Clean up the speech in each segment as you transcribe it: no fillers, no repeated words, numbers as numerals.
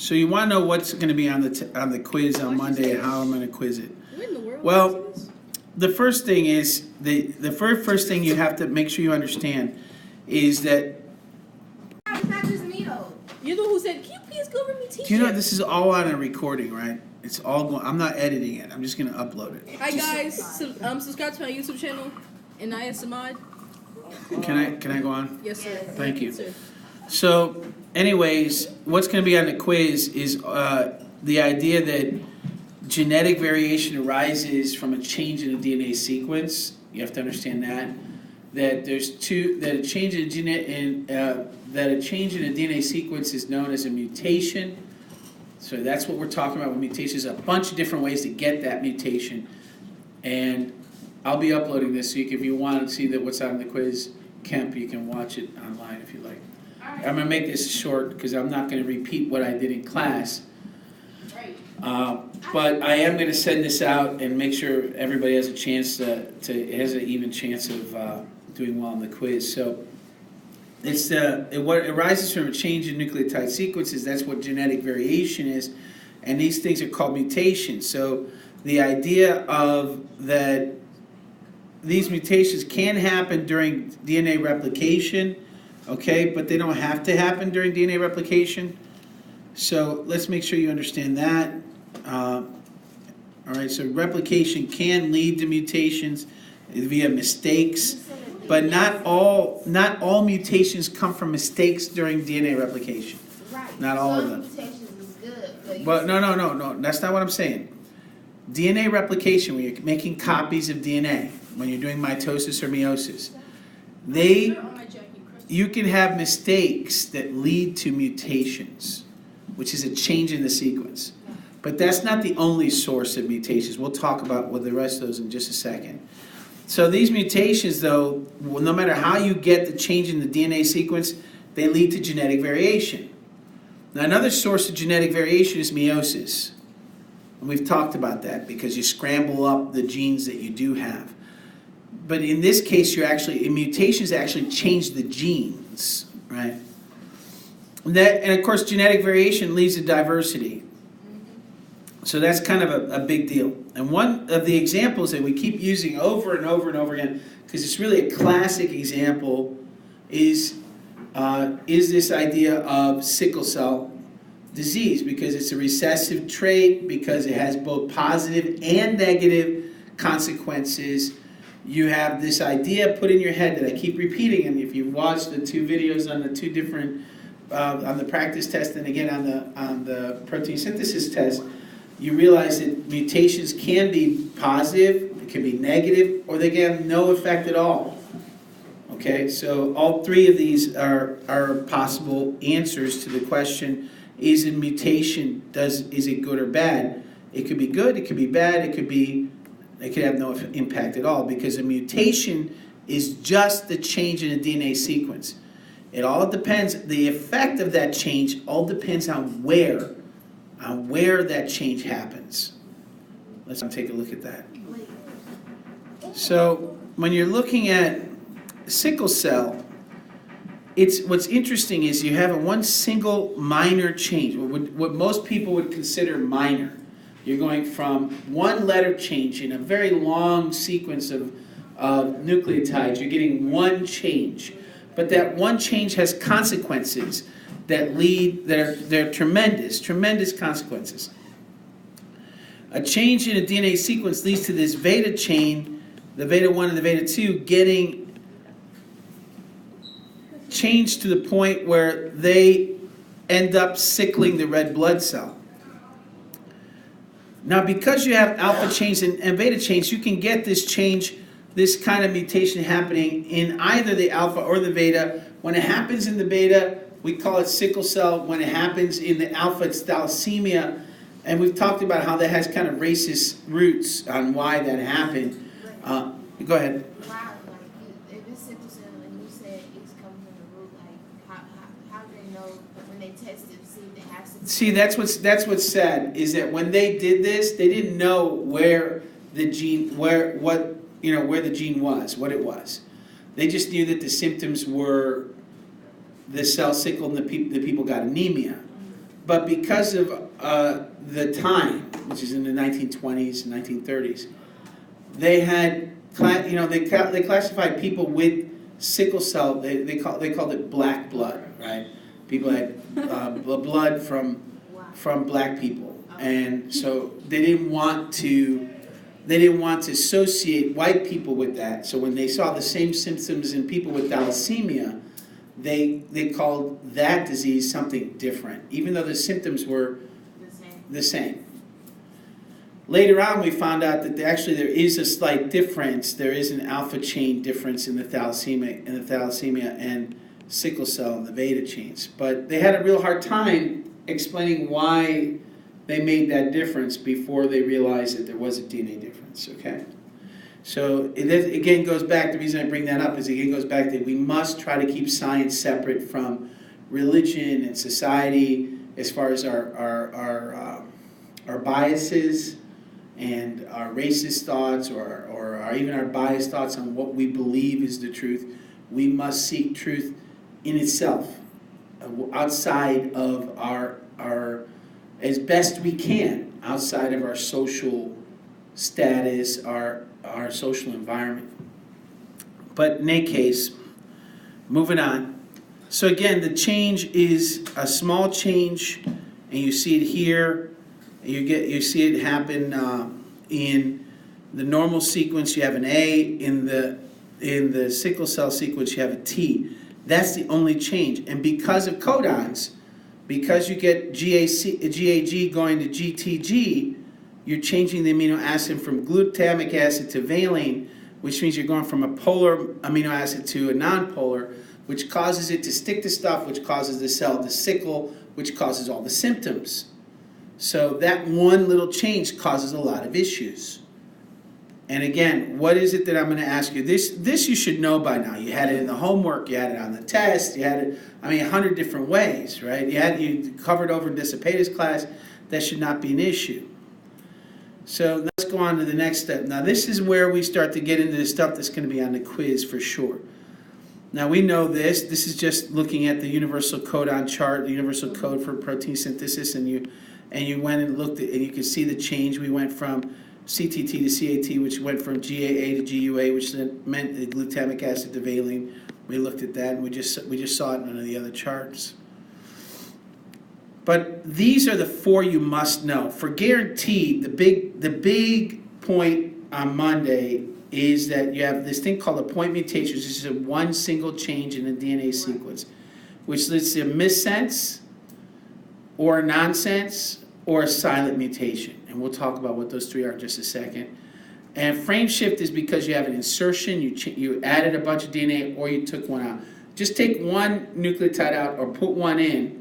So you want to know what's going to be on the quiz on Monday and how I'm going to quiz it. What in the world? Well, the first thing is the first thing you have to make sure you understand is that. It's not just me though. You're the one who said, "Can you please go over me teach Do you know it?" this is all on a recording, right? It's all going. I'm not editing it. I'm just going to upload it. Hi guys, subscribe to my YouTube channel, Anaya Samad. Can I go on? Yes, sir. Thank you. Yes, sir. So, anyways, what's going to be on the quiz is the idea that genetic variation arises from a change in the DNA sequence. You have to understand that a change in the DNA sequence is known as a mutation. So that's what we're talking about with mutations. A bunch of different ways to get that mutation, and I'll be uploading this so if you want to see what's on the quiz, Kemp, you can watch it online if you like. I'm going to make this short because I'm not going to repeat what I did in class. But I am going to send this out and make sure everybody has a chance has an even chance of doing well on the quiz. So what arises from a change in nucleotide sequences. That's what genetic variation is, and these things are called mutations. So the idea of that these mutations can happen during DNA replication, okay, but they don't have to happen during DNA replication. So let's make sure you understand that. All right, so replication can lead to mutations via mistakes, but not all mutations come from mistakes during DNA replication. Right. Not all of them. Mutations is good. But no, that's not what I'm saying. DNA replication, when you're making copies of DNA, when you're doing mitosis or meiosis, you can have mistakes that lead to mutations, which is a change in the sequence. But that's not the only source of mutations. We'll talk about with the rest of those in just a second. So these mutations, though, no matter how you get the change in the DNA sequence, they lead to genetic variation. Now, another source of genetic variation is meiosis. And we've talked about that because you scramble up the genes that you do have. But in this case, mutations actually change the genes, right? And of course, genetic variation leads to diversity. So that's kind of a big deal. And one of the examples that we keep using over and over and over again, because it's really a classic example, is this idea of sickle cell disease, because it's a recessive trait, because it has both positive and negative consequences. You have this idea put in your head that I keep repeating, and if you've watched the two videos on the two different, on the practice test and again on the protein synthesis test, you realize that mutations can be positive, it can be negative, or they can have no effect at all. Okay, so all three of these are possible answers to the question, is a mutation, is it good or bad? It could be good, it could be bad, it could have no impact at all, because a mutation is just the change in a DNA sequence. It all depends, the effect of that change all depends on where that change happens. Let's take a look at that. So when you're looking at sickle cell, what's interesting is you have one single minor change, what most people would consider minor. You're going from one letter change in a very long sequence of nucleotides. You're getting one change. But that one change has consequences they're tremendous consequences. A change in a DNA sequence leads to this beta chain, the beta 1 and the beta 2, getting changed to the point where they end up sickling the red blood cell. Now, because you have alpha chains and beta chains, you can get this change, this kind of mutation happening in either the alpha or the beta. When it happens in the beta, we call it sickle cell. When it happens in the alpha, it's thalassemia. And we've talked about how that has kind of racist roots on why that happened. Go ahead. Wow, if it's sickle cell and you said it's coming from the root, how do they know when they test it, see if they have sickle cell? See, that's what's sad, is that when they did this, they didn't know where the gene was, what it was. They just knew that the symptoms were the cell sickle and the people got anemia. But because of the time, which is in the 1920s and 1930s, they had, they classified people with sickle cell. They called it black blood, right? People had blood from black people, and so they didn't want to associate white people with that. So when they saw the same symptoms in people with thalassemia, they called that disease something different, even though the symptoms were the same. Later on, we found out that there is a slight difference. There is an alpha chain difference in the thalassemia and sickle cell and the beta chains. But they had a real hard time explaining why they made that difference before they realized that there was a DNA difference, okay? So it again goes back, the reason I bring that up is again goes back that we must try to keep science separate from religion and society as far as our biases and our racist thoughts or even our biased thoughts on what we believe is the truth. We must seek truth in itself, outside of our as best we can, outside of our social status, our social environment. But in any case, moving on. So again, the change is a small change, and you see it here. You see it happen in the normal sequence. You have an A. In the sickle cell sequence, you have a T. That's the only change. And because of codons, because you get GAG going to GTG, you're changing the amino acid from glutamic acid to valine, which means you're going from a polar amino acid to a nonpolar, which causes it to stick to stuff, which causes the cell to sickle, which causes all the symptoms. So that one little change causes a lot of issues. And again, what is it that I'm going to ask you? This you should know by now. You had it in the homework, you had it on the test, you had it, 100 different ways, right? You covered over in Dissipatus class. That should not be an issue. So let's go on to the next step. Now this is where we start to get into the stuff that's going to be on the quiz for sure. Now we know this. This is just looking at the universal codon chart, the universal code for protein synthesis, and you went and looked at, and you can see the change. We went from CTT to CAT, which went from GAA to GUA, which then meant the glutamic acid to valine. We looked at that, and we just saw it in one of the other charts. But these are the four you must know. For guaranteed, the big point on Monday is that you have this thing called a point mutation, which is one single change in the DNA sequence, which leads to a missense or a nonsense or a silent mutation. And we'll talk about what those three are in just a second. And frame shift is because you have an insertion, you added a bunch of DNA, or you took one out. Just take one nucleotide out or put one in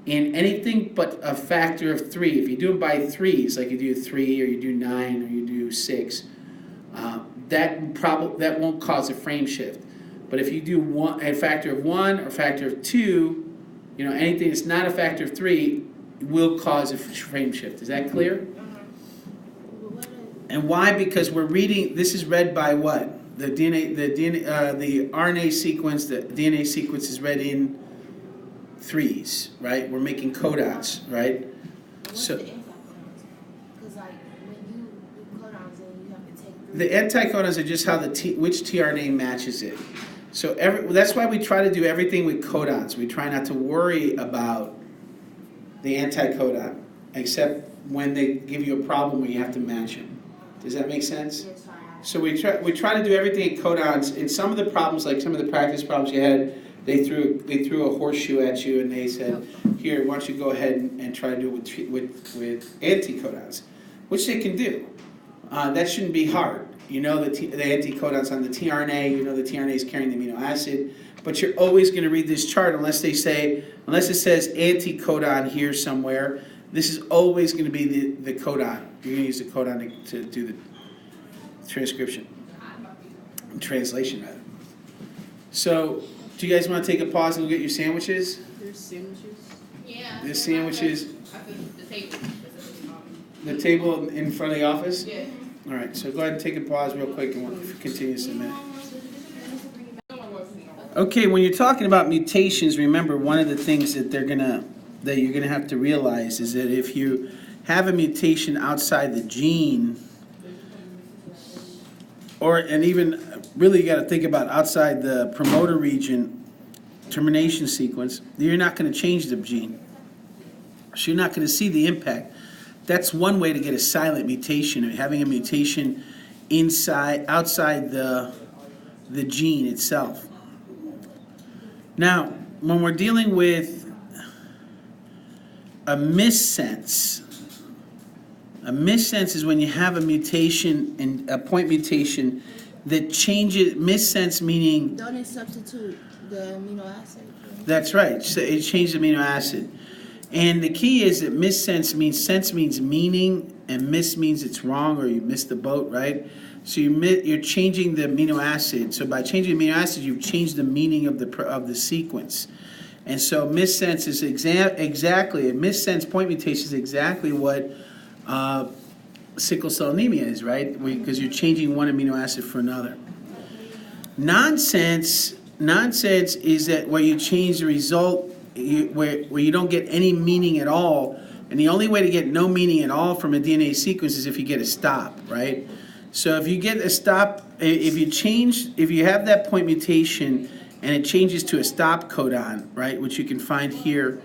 anything but a factor of 3. If you do them by threes, like you do 3 or you do 9 or you do 6, that won't cause a frame shift. But if you do a factor of 1 or a factor of 2, anything that's not a factor of 3 will cause a frame shift. Is that clear? And why? Because we're reading. This is read by what? The RNA sequence, the DNA sequence is read in threes, right? We're making codons, right? What's So the anticodons? Because when you do codons, then you have to take the anticodons are just how which tRNA matches it. So that's why we try to do everything with codons. We try not to worry about the anticodon, except when they give you a problem where you have to match them. Does that make sense? Yes, fine. So we try to do everything in codons. In some of the problems, like some of the practice problems you had, they threw a horseshoe at you and they said, "Here, why don't you go ahead and try to do it with anticodons," which they can do. That shouldn't be hard. You know the anticodons on the tRNA. You know the tRNA is carrying the amino acid. But you're always going to read this chart unless it says anticodon here somewhere. This is always going to be the codon. You're going to use the codon to do the translation rather. So, do you guys want to take a pause and go get your sandwiches? There's sandwiches. Yeah. There's sandwiches. The table. The table in front of the office? Yeah. All right, so go ahead and take a pause real quick and we'll continue this in a minute. Okay, when you're talking about mutations, remember one of the things that they're going to that you're going to have to realize is that if you have a mutation outside the gene, and even really you got to think about outside the promoter region termination sequence, you're not going to change the gene. So you're not going to see the impact. That's one way to get a silent mutation, having a mutation outside the gene itself. Now, when we're dealing with a missense is when you have a mutation, and a point mutation that changes, missense meaning... Don't it substitute the amino acid? That's right, so it changed the amino acid. And the key is that missense means, sense means meaning, and miss means it's wrong or you missed the boat, right? So you're changing the amino acid. So by changing the amino acid, you've changed the meaning of the sequence. And so missense is exactly, a missense point mutation is exactly what sickle cell anemia is, right? Because you're changing one amino acid for another. Nonsense is that where you change the result, where you don't get any meaning at all. And the only way to get no meaning at all from a DNA sequence is if you get a stop, right? So if you get a stop, if you have that point mutation and it changes to a stop codon, right, which you can find here.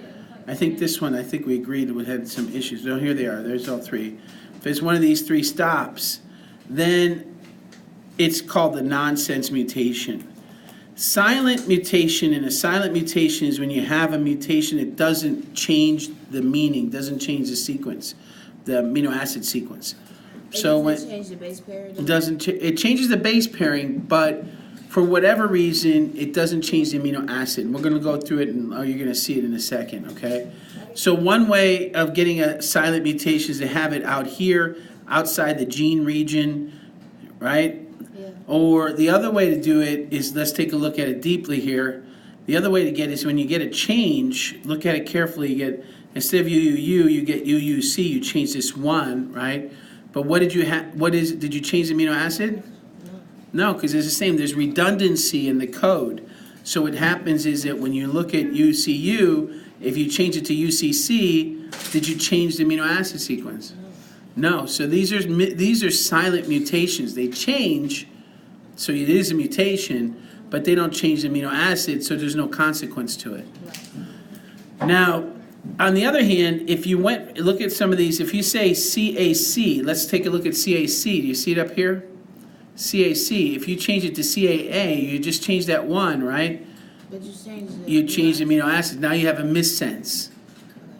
I think this one, we agreed we had some issues. No, here they are. There's all three. If it's one of these three stops, then it's called the nonsense mutation. Silent mutation, and a silent mutation is when you have a mutation that doesn't change the meaning, doesn't change the sequence, the amino acid sequence. So when it change the base pairing? it changes the base pairing, but for whatever reason, it doesn't change the amino acid. We're going to go through it, and you're going to see it in a second, okay? So one way of getting a silent mutation is to have it out here, outside the gene region, right? Yeah. Or the other way to do it is, let's take a look at it deeply here. The other way to get it is when you get a change, look at it carefully, you get, instead of UUU, you get UUC, you change this one, right? But what did you have? Did you change the amino acid? No, because it's the same. There's redundancy in the code. So what happens is that when you look at UCU, if you change it to UCC, did you change the amino acid sequence? No. So these are silent mutations. They change, so it is a mutation, but they don't change the amino acid, so there's no consequence to it. Now, on the other hand, if you look at some of these, if you say CAC, let's take a look at CAC. Do you see it up here? CAC, if you change it to CAA, you just change that one, right? But you change the amino acid. Now you have a missense.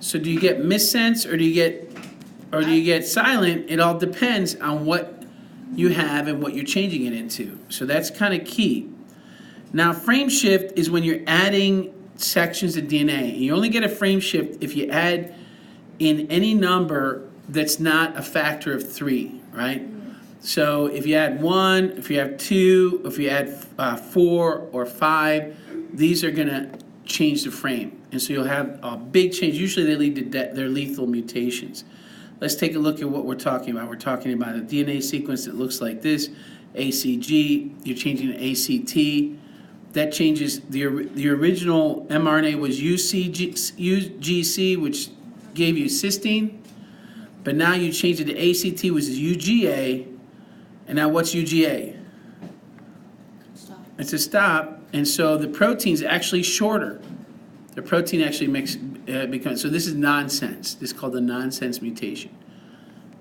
So do you get missense or do you get silent? It all depends on what you have and what you're changing it into. So that's kind of key. Now frame shift is when you're adding sections of DNA. You only get a frame shift if you add in any number that's not a factor of 3, right? So if you add 1, if you have 2, if you add 4 or 5, these are going to change the frame. And so you'll have a big change. Usually they lead to they're lethal mutations. Let's take a look at what we're talking about. We're talking about a DNA sequence that looks like this, ACG. You're changing to ACT. That changes, the original mRNA was UGC, which gave you cysteine. But now you change it to ACT, which is UGA. And now what's UGA? Stop. It's a stop, and so the protein's actually shorter. The protein actually becomes, so this is nonsense. This is called the nonsense mutation.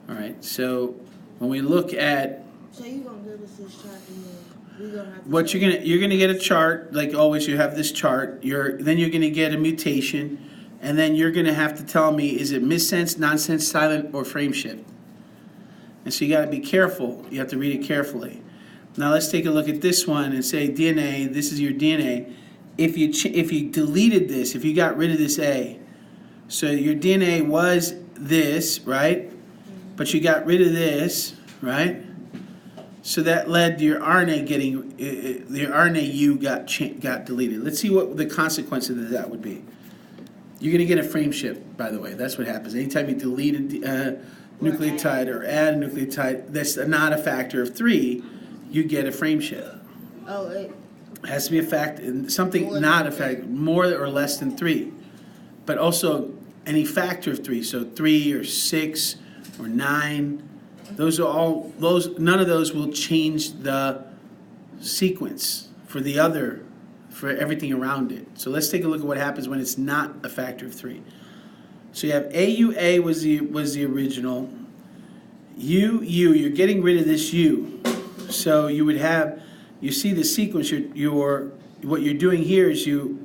All right, so when we look at So you're going to give us this chart and then we're going to have to... what you're gonna get a chart, like always you have this chart, then you're gonna get a mutation, and then you're gonna have to tell me, is it missense, nonsense, silent, or frame shift? And so you got to be careful. You have to read it carefully. Now let's take a look at this one and say DNA. This is your DNA. If you deleted this, if you got rid of this A, so your DNA was this, right? But you got rid of this, right? So that led to your RNA getting the RNA-U got deleted. Let's see what the consequence of that would be. You're going to get a frame shift, by the way. That's what happens. Anytime you delete a nucleotide or add a nucleotide that's not a factor of 3, you get a frame shift. Oh, it has to be a factor, something not a factor, more or less than 3. But also, any factor of 3, so 3 or 6 or 9, none of those will change the sequence for everything around it. So let's take a look at what happens when it's not a factor of 3. So you have AUA was the original. You're getting rid of this U. So you see the sequence, what you're doing here is you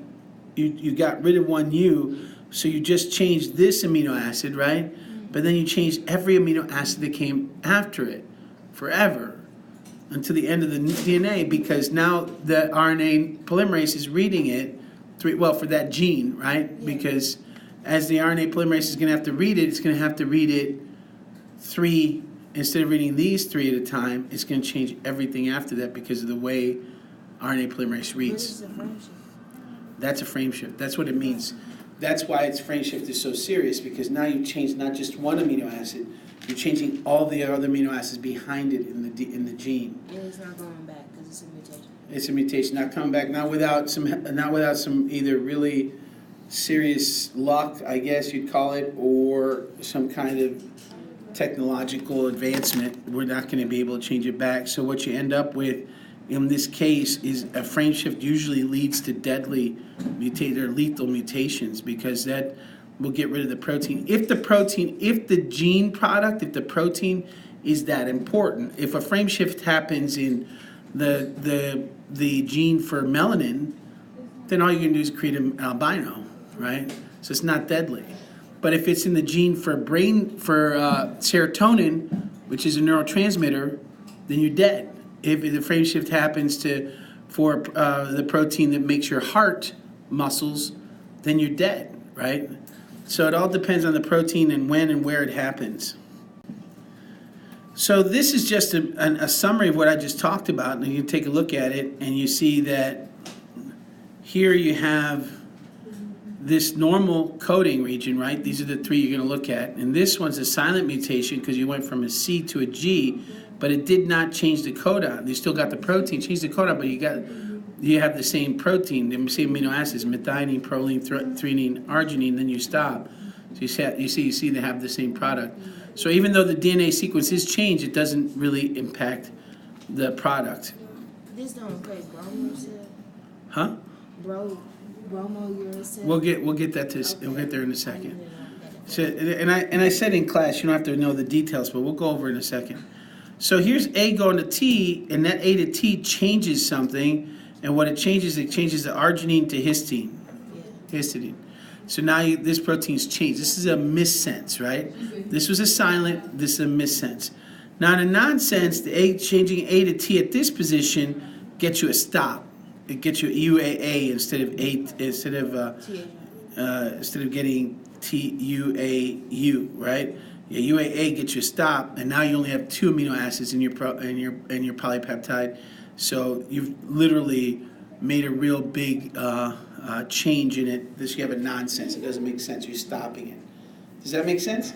got rid of one U, so you just changed this amino acid, right? But then you changed every amino acid that came after it forever until the end of the DNA, because now the RNA polymerase is reading it for that gene, right? Yeah. Because as the RNA polymerase is going to have to read it, it's going to have to read it 3, instead of reading these 3 at a time, it's going to change everything after that because of the way RNA polymerase reads. What is a frame shift? That's a frame shift. That's what it means. That's why its frame shift is so serious, because now you change not just one amino acid, you're changing all the other amino acids behind it in the gene. And it's not going back because it's a mutation. It's a mutation, not coming back, not without some either really serious luck, I guess you'd call it, or some kind of technological advancement. We're not going to be able to change it back. So what you end up with in this case is a frame shift usually leads to deadly lethal mutations, because that will get rid of the protein. If the protein is that important, if a frame shift happens in the gene for melanin, then all you're going to do is create an albino, right? So it's not deadly. But if it's in the gene for serotonin, which is a neurotransmitter, then you're dead. If the frame shift happens for the protein that makes your heart muscles, then you're dead, right? So it all depends on the protein and when and where it happens. So this is just a summary of what I just talked about, and you can take a look at it, and you see that here you have this normal coding region, right? These are the 3 you're going to look at. And this one's a silent mutation because you went from a C to a G, but it did not change the codon. You still got the protein, changed the codon, but you have the same protein, the same amino acids, methionine, proline, threonine, arginine, then you stop. So you see they have the same product. So even though the DNA sequence is changed, it doesn't really impact the product. This don't create bromo cell? Huh? Bromo uracil? We'll get there in a second. So, and I said in class, you don't have to know the details, but we'll go over in a second. So here's A going to T, and that A to T changes something, and what it changes the arginine to histidine. So now this protein's changed. This is a missense, right? This was a silent, this is a missense. Now in a nonsense, changing A to T at this position gets you a stop. It gets you UAA instead of getting TUAU, right? Yeah, UAA gets you a stop, and now you only have 2 amino acids in your polypeptide. So you've literally made a real big change in it. This you have a nonsense. It doesn't make sense. You're stopping it. Does that make sense?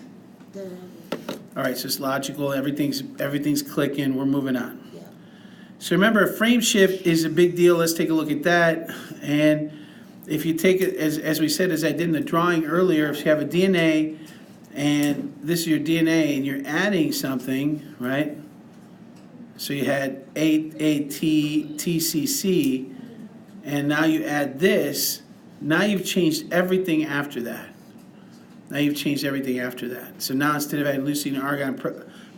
All right. So it's logical. Everything's clicking. We're moving on. Yeah. So remember, a frame shift is a big deal. Let's take a look at that. And if you take it as we said, as I did in the drawing earlier, if you have a DNA. And this is your DNA, and you're adding something, right? So you had ATTCC, and now you add this. Now you've changed everything after that. So now instead of adding leucine, argon,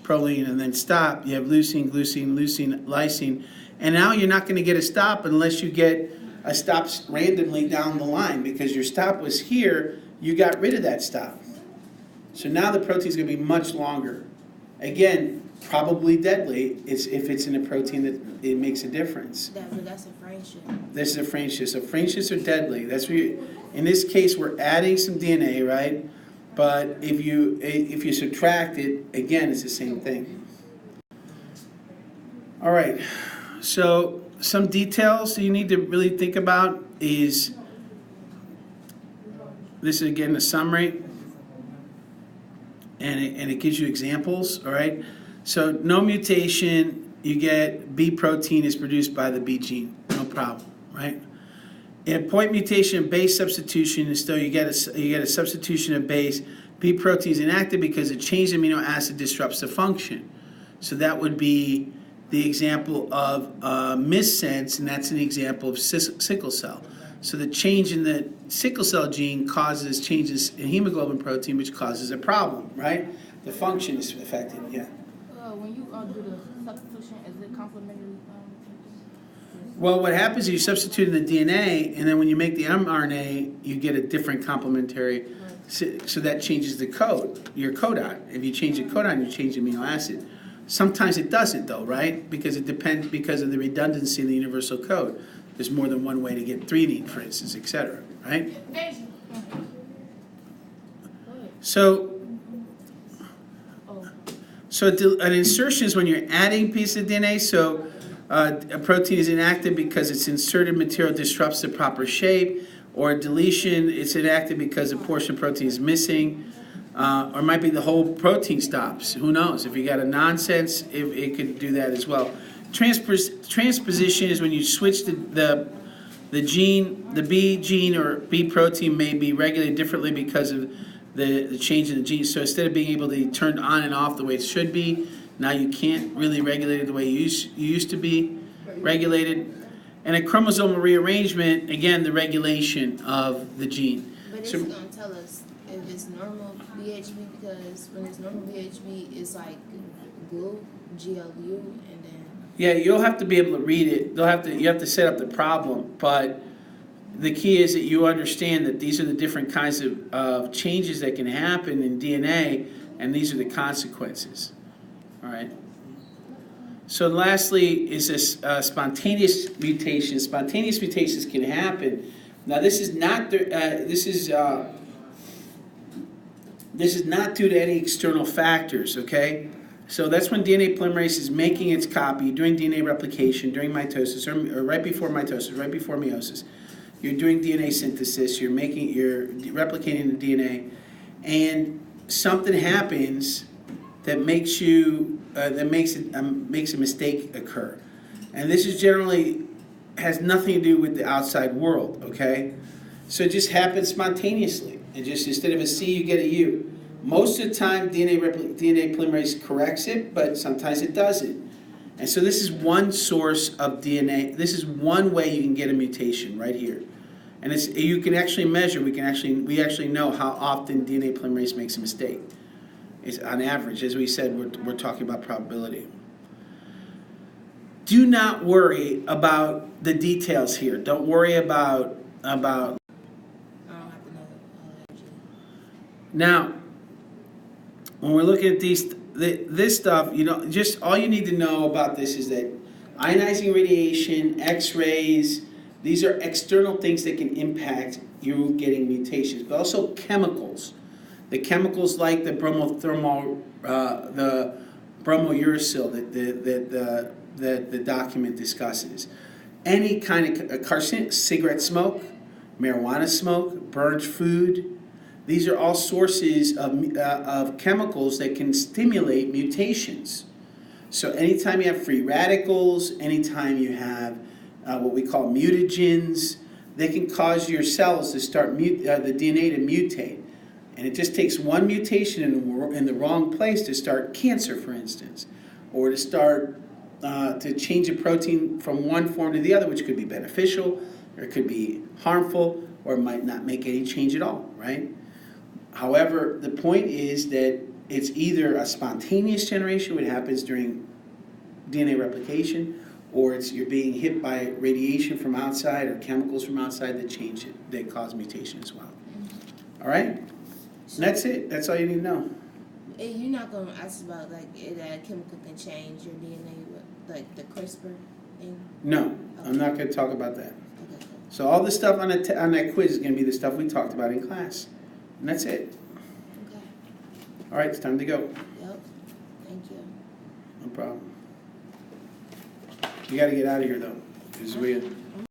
proline, and then stop, you have leucine, glucine, leucine, lysine. And now you're not going to get a stop unless you get a stop randomly down the line, because your stop was here, you got rid of that stop. So now the protein is going to be much longer. Again, probably deadly if it's in a protein that it makes a difference. That's a frame shift. This is a frame shift. So frame shifts are deadly. That's where in this case, we're adding some DNA, right? But if you subtract it, again, it's the same thing. All right. So some details you need to really think about is, this is again a summary. And it gives you examples, all right? So no mutation, you get B protein is produced by the B gene, no problem, right? In point mutation and base substitution, is still you get a substitution of base. B protein is inactive because a changed amino acid disrupts the function. So that would be the example of missense, and that's an example of sickle cell. So the change in the sickle cell gene causes changes in hemoglobin protein, which causes a problem, right? The function is affected, yeah. When you do the substitution, is it complementary? Well, what happens is you substitute in the DNA, and then when you make the mRNA, you get a different complementary, so that changes the code, your codon. If you change the codon, you change the amino acid. Sometimes it doesn't, though, right? Because it depends because of the redundancy in the universal code. There's more than one way to get threonine, for instance, et cetera, right? So an insertion is when you're adding pieces of DNA. So a protein is inactive because its inserted material disrupts the proper shape, or a deletion, it's inactive because a portion of protein is missing, or it might be the whole protein stops. Who knows? If you got a nonsense, it could do that as well. Transposition is when you switch the gene, the B gene or B protein may be regulated differently because of the change in the gene. So instead of being able to be turned on and off the way it should be, now you can't really regulate it the way you used to be regulated. And a chromosomal rearrangement, again, the regulation of the gene. But it's going to tell us if it's normal BHB, because when it's normal BHB, it's like GLU, and then... Yeah, you'll have to be able to read it. You have to set up the problem, but the key is that you understand that these are the different kinds of changes that can happen in DNA, and these are the consequences. All right. So lastly is this spontaneous mutation. Spontaneous mutations can happen. Now this is not this is not due to any external factors. Okay. So that's when DNA polymerase is making its copy during DNA replication, during mitosis, or right before mitosis, right before meiosis. You're doing DNA synthesis. You're replicating the DNA, and something happens that makes a mistake occur, and this is generally has nothing to do with the outside world. Okay, so it just happens spontaneously. It just, instead of a C, you get a U. Most of the time, DNA polymerase corrects it, but sometimes it doesn't. And so this is one source of DNA. This is one way you can get a mutation right here. And you can actually measure. We actually know how often DNA polymerase makes a mistake. It's on average, as we said, we're talking about probability. Do not worry about the details here. Don't worry about. I don't have to know Now, when we're looking at this stuff, just all you need to know about this is that ionizing radiation, X-rays, these are external things that can impact you getting mutations, but also chemicals. The chemicals like the bromouracil that the document discusses. Any kind of carcinogen, cigarette smoke, marijuana smoke, burnt food. These are all sources of chemicals that can stimulate mutations. So anytime you have free radicals, anytime you have what we call mutagens, they can cause your cells to start the DNA to mutate. And it just takes one mutation in the wrong place to start cancer, for instance, or to start to change a protein from one form to the other, which could be beneficial, or it could be harmful, or it might not make any change at all, right? However, the point is that it's either a spontaneous generation, which happens during DNA replication, or you're being hit by radiation from outside or chemicals from outside that change it, that cause mutation as well. All right? And that's it. That's all you need to know. You're not going to ask about like that a chemical can change your DNA, like the CRISPR thing? No, Okay. I'm not going to talk about that. Okay. So all the stuff on that quiz is going to be the stuff we talked about in class. And that's it. Okay. All right, it's time to go. Yep. Thank you. No problem. You got to get out of here, though, because we...